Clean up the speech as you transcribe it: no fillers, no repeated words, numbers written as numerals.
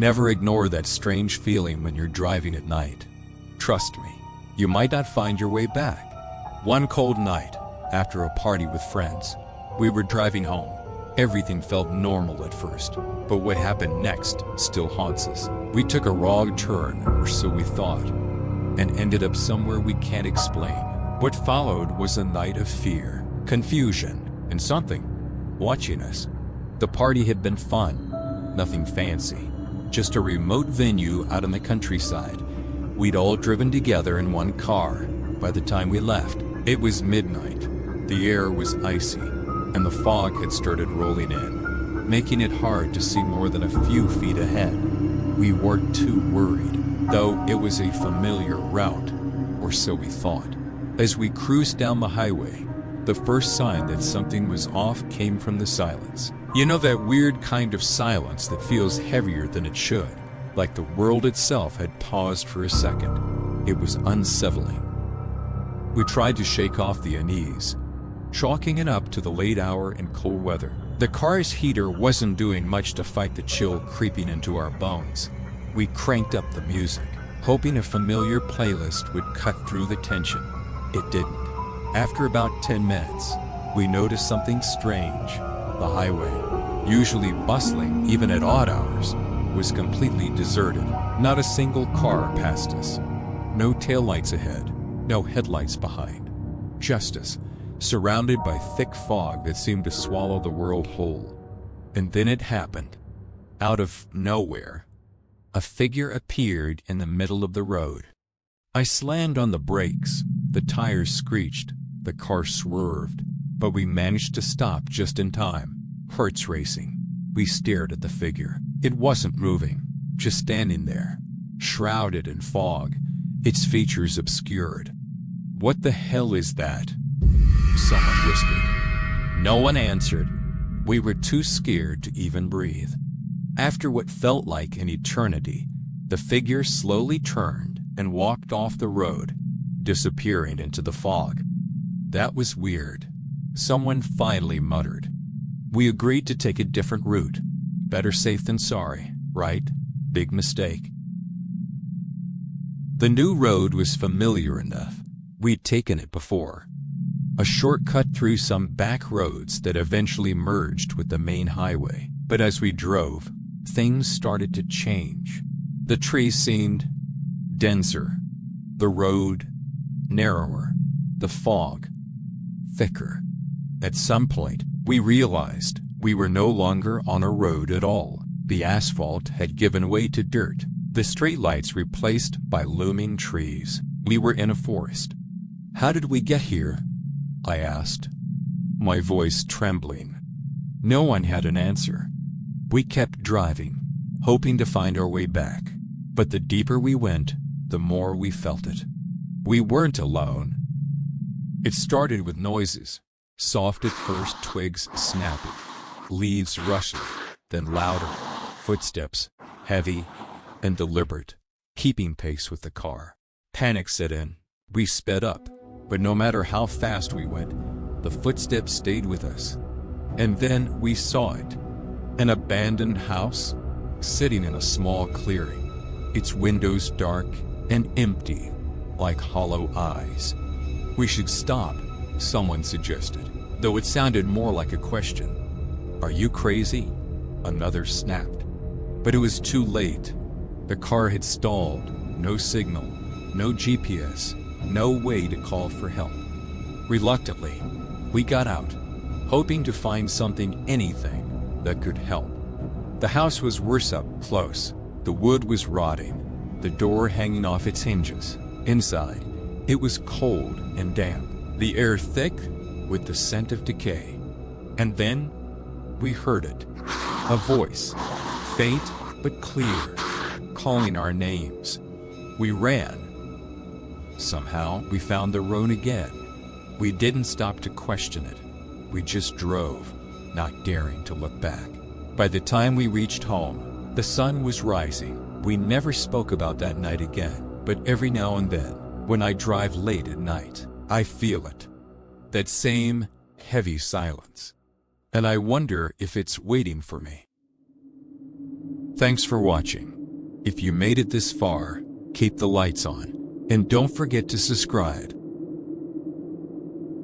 Never ignore that strange feeling when you're driving at night. Trust me, you might not find your way back. One cold night, after a party with friends, we were driving home. Everything felt normal at first, but what happened next still haunts us. We took a wrong turn, or so we thought, and ended up somewhere we can't explain. What followed was a night of fear, confusion, and something watching us. The party had been fun, nothing fancy, just a remote venue out in the countryside. We'd all driven together in one car. By the time we left, it was midnight. The air was icy, and the fog had started rolling in, making it hard to see more than a few feet ahead. We weren't too worried, though it was a familiar route, or so we thought. As we cruised down the highway, the first sign that something was off came from the silence. You know, that weird kind of silence that feels heavier than it should, like the world itself had paused for a second. It was unsettling. We tried to shake off the unease, chalking it up to the late hour and cold weather. The car's heater wasn't doing much to fight the chill creeping into our bones. We cranked up the music, hoping a familiar playlist would cut through the tension. It didn't. After about 10 minutes, we noticed something strange. The highway, usually bustling even at odd hours, was completely deserted. Not a single car passed us. No taillights ahead, no headlights behind. Just us, surrounded by thick fog that seemed to swallow the world whole. And then it happened. Out of nowhere, a figure appeared in the middle of the road. I slammed on the brakes. The tires screeched. The car swerved. But we managed to stop just in time, hearts racing. We stared at the figure. It wasn't moving, just standing there, shrouded in fog, its features obscured. "What the hell is that?" someone whispered. No one answered. We were too scared to even breathe. After what felt like an eternity, the figure slowly turned and walked off the road, disappearing into the fog. That was weird. Someone finally muttered. We agreed to take a different route. Better safe than sorry, right? Big mistake. The new road was familiar enough. We'd taken it before. A shortcut through some back roads that eventually merged with the main highway. But as we drove, things started to change. The trees seemed denser, the road narrower, the fog thicker. At some point, we realized we were no longer on a road at all. The asphalt had given way to dirt, the streetlights replaced by looming trees. We were in a forest. How did we get here? I asked, my voice trembling. No one had an answer. We kept driving, hoping to find our way back. But the deeper we went, the more we felt it. We weren't alone. It started with noises. Soft at first, twigs snapping, leaves rustling, then louder, footsteps, heavy and deliberate, keeping pace with the car. Panic set in. We sped up, but no matter how fast we went, the footsteps stayed with us. And then we saw it. An abandoned house, sitting in a small clearing, its windows dark and empty, like hollow eyes. We should stop, someone suggested, though it sounded more like a question. Are you crazy? Another snapped. But it was too late. The car had stalled. No signal, no GPS, no way to call for help. Reluctantly, we got out, hoping to find something, anything, that could help. The house was worse up close. The wood was rotting, the door hanging off its hinges. Inside, it was cold and damp, the air thick with the scent of decay. And then, we heard it. A voice, faint but clear, calling our names. We ran. Somehow, we found the road again. We didn't stop to question it. We just drove, not daring to look back. By the time we reached home, the sun was rising. We never spoke about that night again, but every now and then, when I drive late at night, I feel it. That same heavy silence. And I wonder if it's waiting for me. Thanks for watching. If you made it this far, keep the lights on. And don't forget to subscribe.